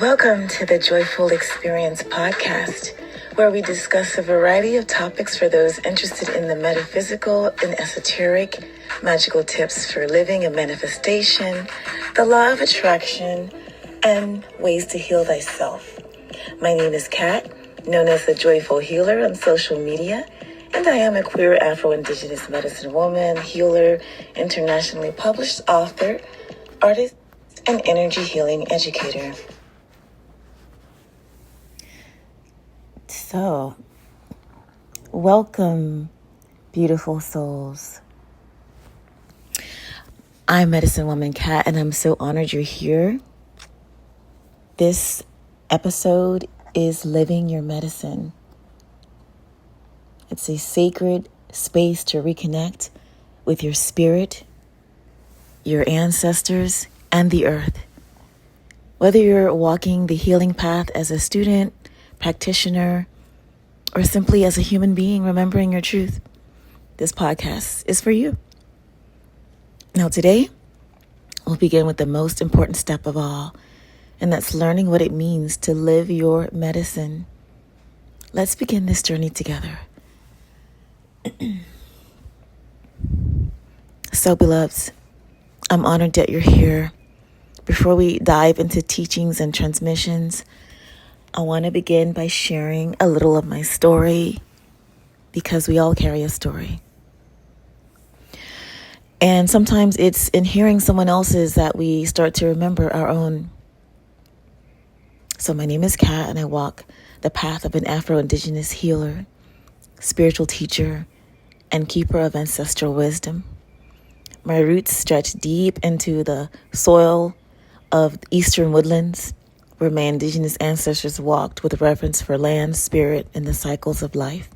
Welcome to the Joyful Experience podcast, where we discuss a variety of topics for those interested in the metaphysical and esoteric, magical tips for living a manifestation, the law of attraction, and ways to heal thyself. My name is Kat, known as the Joyful Healer on social media, and I am a queer Afro-Indigenous medicine woman, healer, internationally published author, artist, and energy healing educator. So, welcome, beautiful souls. I'm Medicine Woman Kat, and I'm so honored you're here. This episode is Living Your Medicine. It's a sacred space to reconnect with your spirit, your ancestors, and the earth. Whether you're walking the healing path as a student, practitioner, or simply as a human being remembering your truth, this podcast is for you. Now today, we'll begin with the most important step of all, and that's learning what it means to live your medicine. Let's begin this journey together. So, beloveds, I'm honored that you're here. Before we dive into teachings and transmissions, I want to begin by sharing a little of my story, because we all carry a story. And sometimes it's in hearing someone else's that we start to remember our own. So my name is Kat, and I walk the path of an Afro-Indigenous healer, spiritual teacher, and keeper of ancestral wisdom. My roots stretch deep into the soil of eastern woodlands, where my indigenous ancestors walked with reverence for land, spirit, and the cycles of life.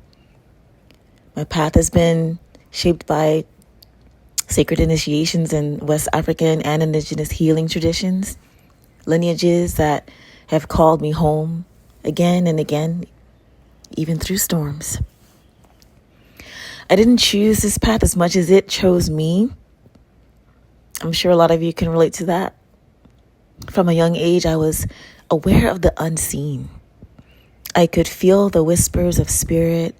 My path has been shaped by sacred initiations in West African and indigenous healing traditions, lineages that have called me home again and again, even through storms. I didn't choose this path as much as it chose me. I'm sure a lot of you can relate to that. From a young age, I was aware of the unseen. I could feel the whispers of spirit,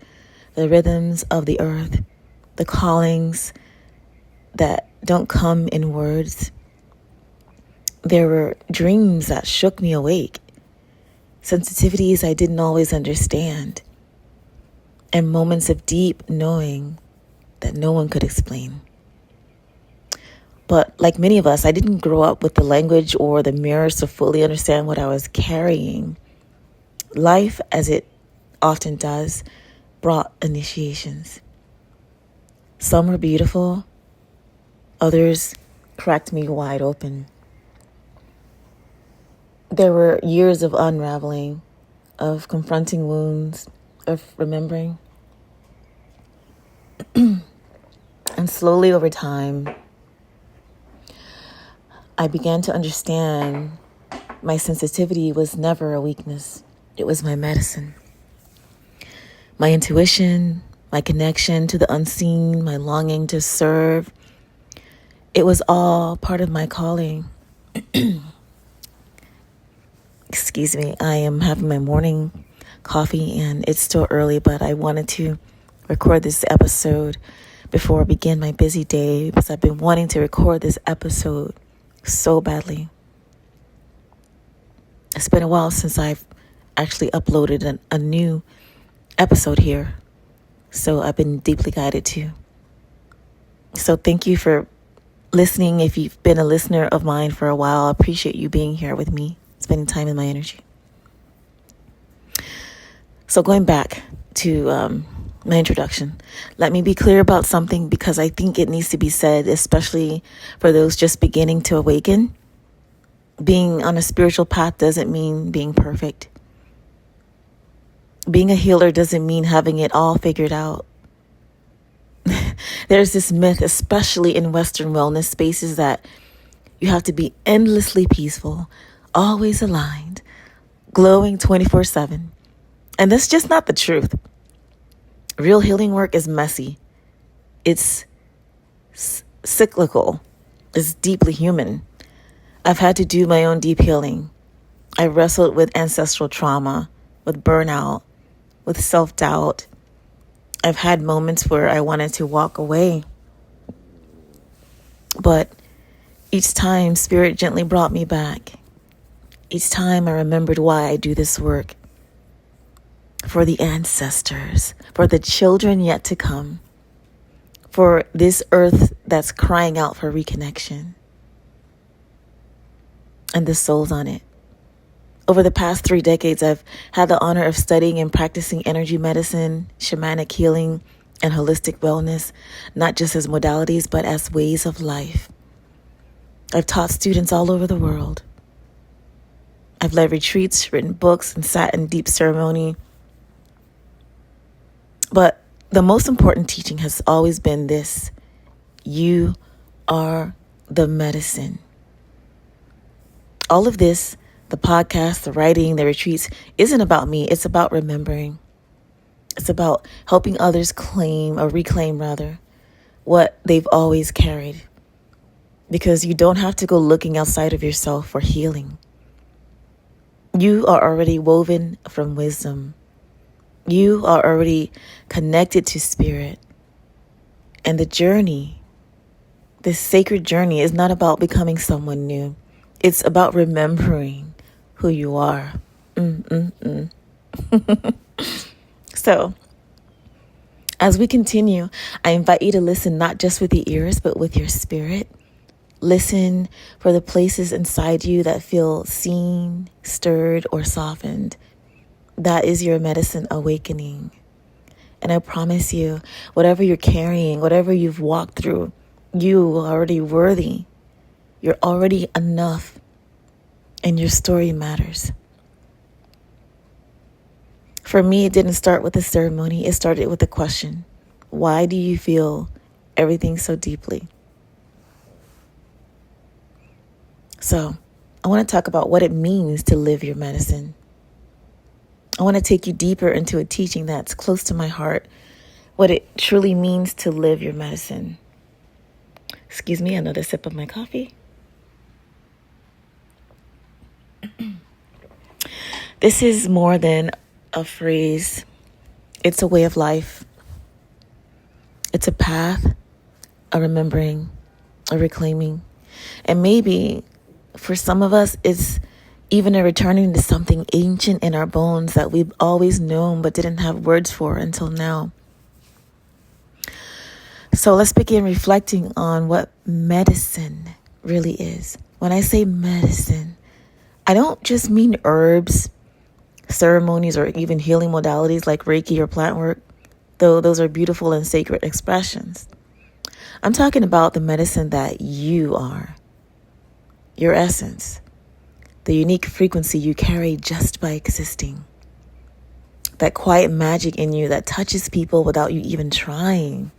the rhythms of the earth, the callings that don't come in words. There were dreams that shook me awake, sensitivities I didn't always understand, and moments of deep knowing that no one could explain. But like many of us, I didn't grow up with the language or the mirrors to fully understand what I was carrying. Life, as it often does, brought initiations. Some were beautiful, others cracked me wide open. There were years of unraveling, of confronting wounds, of remembering. And slowly over time, I began to understand my sensitivity was never a weakness. It was my medicine. My intuition, my connection to the unseen, my longing to serve, it was all part of my calling. Excuse me, I am having my morning coffee and it's still early, but I wanted to record this episode before I begin my busy day, because I've been wanting to record this episode so badly. It's been a while since I've actually uploaded a new episode here, so I've been deeply guided too. So thank you for listening. If you've been a listener of mine for a while, I appreciate you being here with me, spending time in my energy. So going back to my introduction, let me be clear about something, because I think it needs to be said, especially for those just beginning to awaken. Being on a spiritual path doesn't mean being perfect. Being a healer doesn't mean having it all figured out. There's this myth, especially in Western wellness spaces, that you have to be endlessly peaceful, always aligned, glowing 24/7. And that's just not the truth. Real healing work is messy. It's cyclical. It's deeply human. I've had to do my own deep healing. I wrestled with ancestral trauma, with burnout, with self-doubt. I've had moments where I wanted to walk away. But each time, Spirit gently brought me back. Each time I remembered why I do this work. For the ancestors, for the children yet to come, for this earth that's crying out for reconnection, and the souls on it. Over the past 3 decades, I've had the honor of studying and practicing energy medicine, shamanic healing, and holistic wellness, not just as modalities, but as ways of life. I've taught students all over the world. I've led retreats, written books, and sat in deep ceremony. But the most important teaching has always been this: you are the medicine. All of this, the podcast, the writing, the retreats, isn't about me. It's about remembering. It's about helping others reclaim what they've always carried. Because you don't have to go looking outside of yourself for healing. You are already woven from wisdom. You are already connected to spirit. And the journey, this sacred journey, is not about becoming someone new. It's about remembering who you are. So, as we continue, I invite you to listen not just with the ears, but with your spirit. Listen for the places inside you that feel seen, stirred, or softened. That is your medicine awakening. And I promise you, whatever you're carrying, whatever you've walked through, you are already worthy. You're already enough. And your story matters. For me, it didn't start with a ceremony. It started with a question. Why do you feel everything so deeply? So, I want to talk about what it means to live your medicine. I want to take you deeper into a teaching that's close to my heart, what it truly means to live your medicine. Excuse me, another sip of my coffee. This is more than a phrase. It's a way of life. It's a path, a remembering, a reclaiming. And maybe for some of us, it's even a returning to something ancient in our bones that we've always known but didn't have words for until now. So let's begin reflecting on what medicine really is. When I say medicine, I don't just mean herbs, ceremonies, or even healing modalities like Reiki or plant work, though those are beautiful and sacred expressions. I'm talking about the medicine that you are, your essence, the unique frequency you carry just by existing, that quiet magic in you that touches people without you even trying.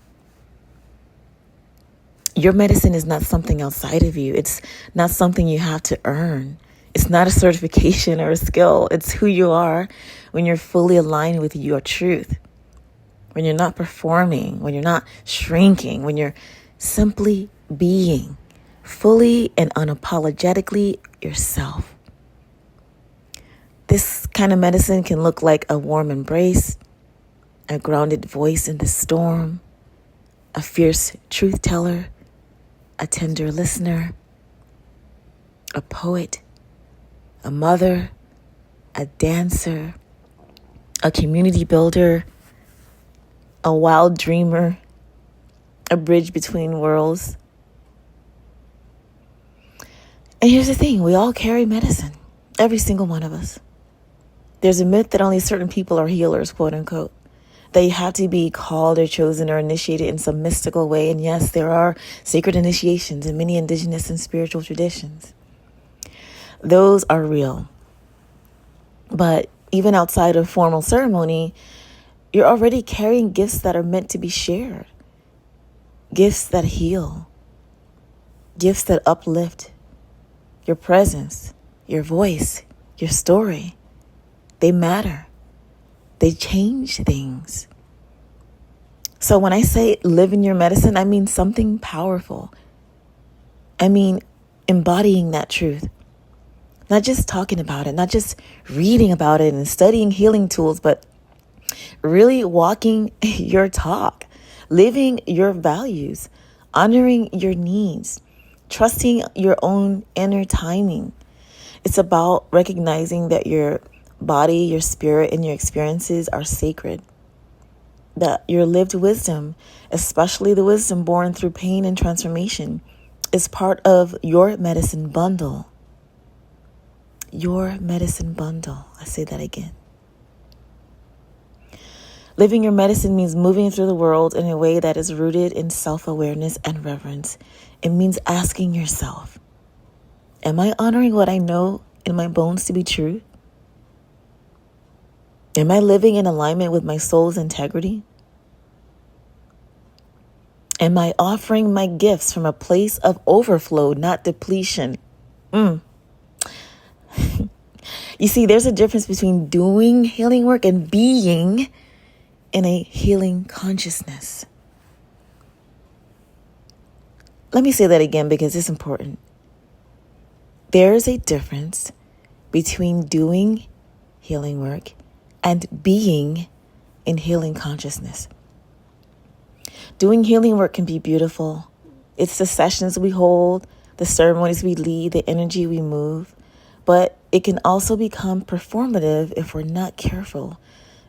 Your medicine is not something outside of you. It's not something you have to earn. It's not a certification or a skill. It's who you are when you're fully aligned with your truth, when you're not performing, when you're not shrinking, when you're simply being fully and unapologetically yourself. This kind of medicine can look like a warm embrace, a grounded voice in the storm, a fierce truth teller, a tender listener, a poet, a mother, a dancer, a community builder, a wild dreamer, a bridge between worlds. And here's the thing, we all carry medicine, every single one of us. There's a myth that only certain people are healers, quote unquote. That you have to be called or chosen or initiated in some mystical way. And yes, there are sacred initiations in many indigenous and spiritual traditions. Those are real. But even outside of formal ceremony, you're already carrying gifts that are meant to be shared. Gifts that heal. Gifts that uplift. Your presence, your voice, your story. They matter. They change things. So when I say live in your medicine, I mean something powerful. I mean embodying that truth. Not just talking about it, not just reading about it and studying healing tools, but really walking your talk, living your values, honoring your needs, trusting your own inner timing. It's about recognizing that your body, your spirit, and your experiences are sacred. That your lived wisdom, especially the wisdom born through pain and transformation, is part of your medicine bundle. Your medicine bundle. I say that again. Living your medicine means moving through the world in a way that is rooted in self-awareness and reverence. It means asking yourself, am I honoring what I know in my bones to be true? Am I living in alignment with my soul's integrity? Am I offering my gifts from a place of overflow, not depletion? You see, there's a difference between doing healing work and being in a healing consciousness. Let me say that again because it's important. There's a difference between doing healing work and being in healing consciousness. Doing healing work can be beautiful. It's the sessions we hold, the ceremonies we lead, the energy we move. But it can also become performative if we're not careful,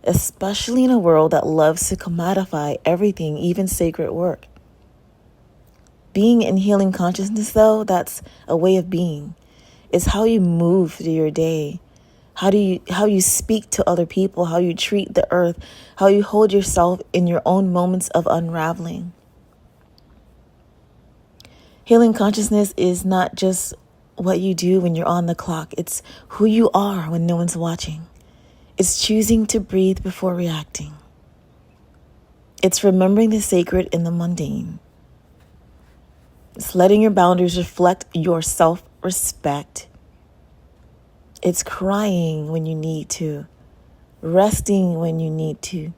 especially in a world that loves to commodify everything, even sacred work. Being in healing consciousness, though, that's a way of being. It's how you move through your day, how you speak to other people, how you treat the earth, how you hold yourself in your own moments of unraveling. Healing consciousness is not just what you do when you're on the clock. It's who you are when no one's watching. It's choosing to breathe before reacting. It's remembering the sacred in the mundane. It's letting your boundaries reflect your self-respect. It's crying when you need to, resting when you need to,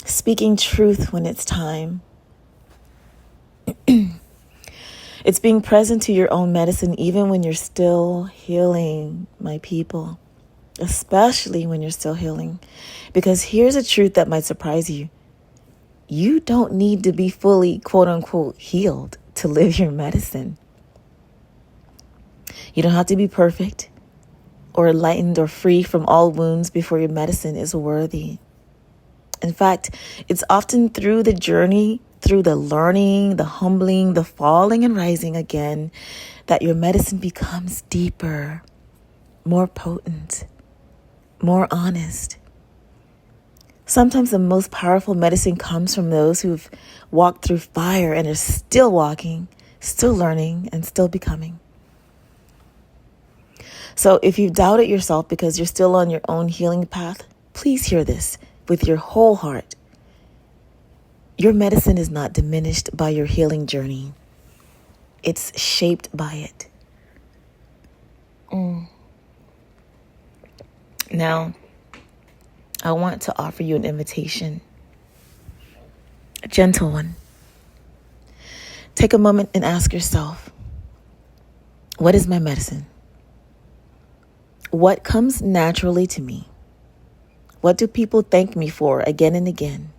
speaking truth when it's time. It's being present to your own medicine even when you're still healing, my people. Especially when you're still healing. Because here's a truth that might surprise you. You don't need to be fully, quote unquote, healed to live your medicine. You don't have to be perfect or enlightened or free from all wounds before your medicine is worthy. In fact, it's often through the journey, through the learning, the humbling, the falling and rising again, that your medicine becomes deeper, more potent, more honest. Sometimes the most powerful medicine comes from those who've walked through fire and are still walking, still learning, and still becoming. So if you've doubted yourself because you're still on your own healing path, please hear this with your whole heart. Your medicine is not diminished by your healing journey. It's shaped by it. Now, I want to offer you an invitation, a gentle one. Take a moment and ask yourself, what is my medicine? What comes naturally to me? What do people thank me for again and again?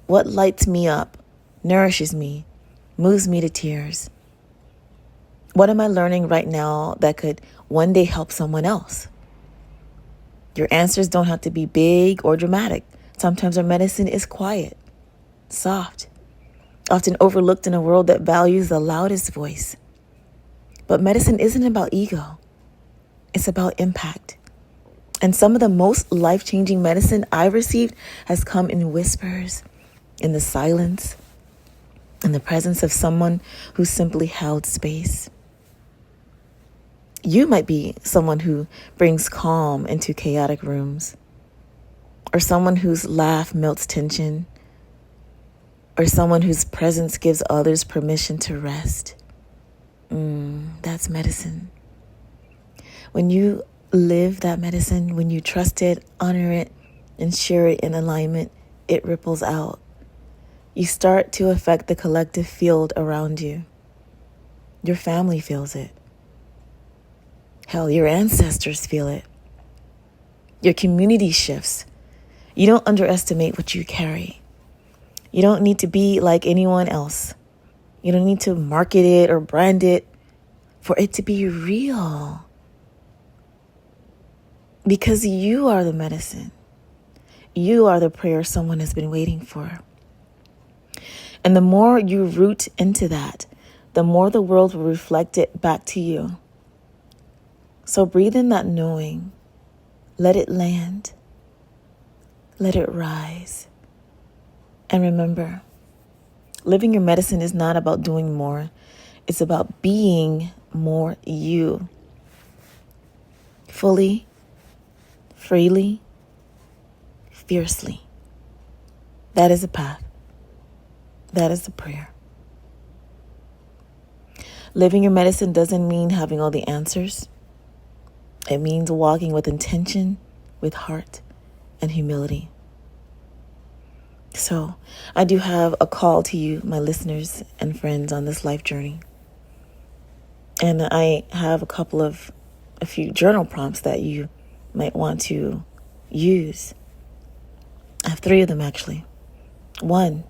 What lights me up, nourishes me, moves me to tears? What am I learning right now that could one day help someone else? Your answers don't have to be big or dramatic. Sometimes our medicine is quiet, soft, often overlooked in a world that values the loudest voice. But medicine isn't about ego. It's about impact. And some of the most life-changing medicine I've received has come in whispers, in the silence, in the presence of someone who simply held space. You might be someone who brings calm into chaotic rooms, or someone whose laugh melts tension, or someone whose presence gives others permission to rest. That's medicine. When you live that medicine, when you trust it, honor it, and share it in alignment, it ripples out. You start to affect the collective field around you. Your family feels it. Hell, your ancestors feel it. Your community shifts. You don't underestimate what you carry. You don't need to be like anyone else. You don't need to market it or brand it for it to be real. Because you are the medicine. You are the prayer someone has been waiting for. And the more you root into that, the more the world will reflect it back to you. So breathe in that knowing. Let it land. Let it rise. And remember, living your medicine is not about doing more. It's about being more you. Fully, freely, fiercely. That is the path. That is the prayer. Living your medicine doesn't mean having all the answers. It means walking with intention, with heart, and humility. So, I do have a call to you, my listeners and friends, on this life journey. And I have a few journal prompts that you might want to use. I have 3 of them, actually. 1,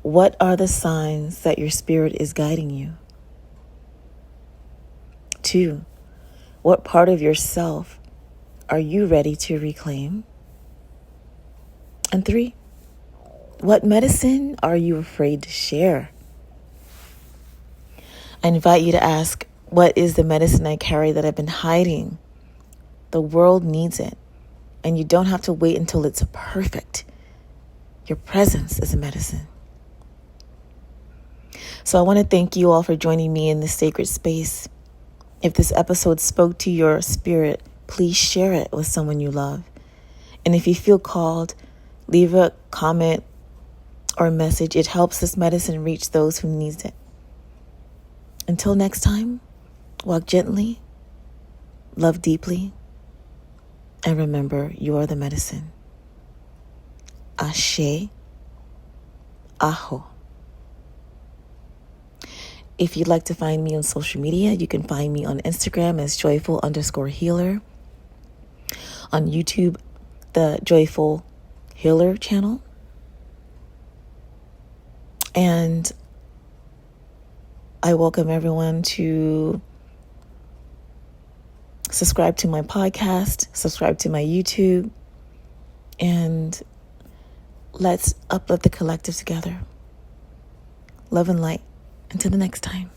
what are the signs that your spirit is guiding you? 2, what part of yourself are you ready to reclaim? And 3, what medicine are you afraid to share? I invite you to ask, what is the medicine I carry that I've been hiding? The world needs it, and you don't have to wait until it's perfect. Your presence is a medicine. So I want to thank you all for joining me in this sacred space. If this episode spoke to your spirit, please share it with someone you love. And if you feel called, leave a comment or a message. It helps this medicine reach those who need it. Until next time, walk gently, love deeply, and remember, you are the medicine. Ashe, Aho. If you'd like to find me on social media, you can find me on Instagram as joyful_healer. On YouTube, the Joyful Healer channel. And I welcome everyone to subscribe to my podcast, subscribe to my YouTube, and let's uplift the collective together. Love and light. Until the next time.